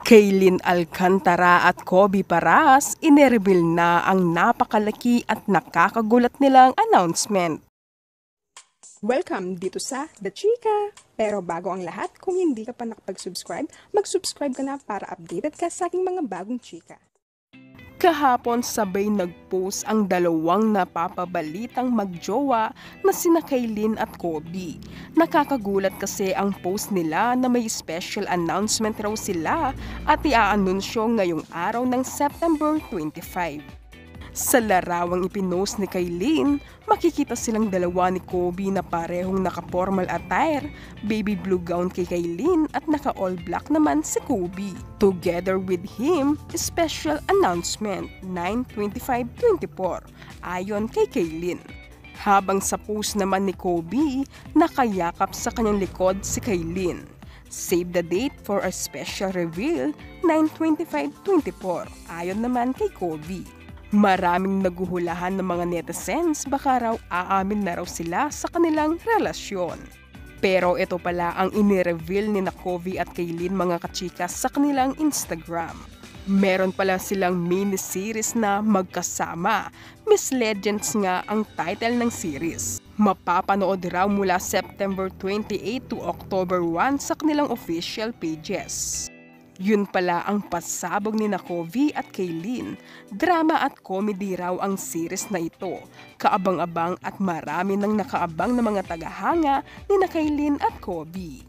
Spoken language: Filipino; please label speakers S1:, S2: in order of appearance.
S1: Kaylin Alcantara at Kobe Paras, inireveal na ang napakalaki at nakakagulat nilang announcement.
S2: Welcome dito sa The Chika! Pero bago ang lahat, kung hindi ka pa nakapag-subscribe, mag-subscribe ka na para updated ka sa aking mga bagong chika.
S1: Kahapon sabay nag-post ang dalawang napapabalitang magjowa na sina Kaylin at Kobe. Nakakagulat kasi ang post nila na may special announcement raw sila at i-aanunsyo ngayong araw ng September 25. Sa larawang ipinost ni Kaylin, makikita silang dalawa ni Kobe na parehong naka-formal attire, baby blue gown kay Kaylin at naka-all black naman si Kobe. Together with him, special announcement 9/25/24 ayon kay Kaylin. Habang sa post naman ni Kobe, nakayakap sa kanyang likod si Kaylin. Save the date for a special reveal 9/25/24 ayon naman kay Kobe. Maraming naguhulahan ng mga netizens baka raw aamin na raw sila sa kanilang relasyon. Pero ito pala ang inireveal ni Kobe at Kaylin mga kachika sa kanilang Instagram. Meron pala silang mini-series na magkasama. Miss Legends nga ang title ng series. Mapapanood raw mula September 28 to October 1 sa kanilang official pages. Yun pala ang pasabog ni Kobe at Kaylin. Drama at comedy raw ang series na ito. Kaabang-abang at marami nang nakaabang na mga tagahanga ni Kaylin at Kobe.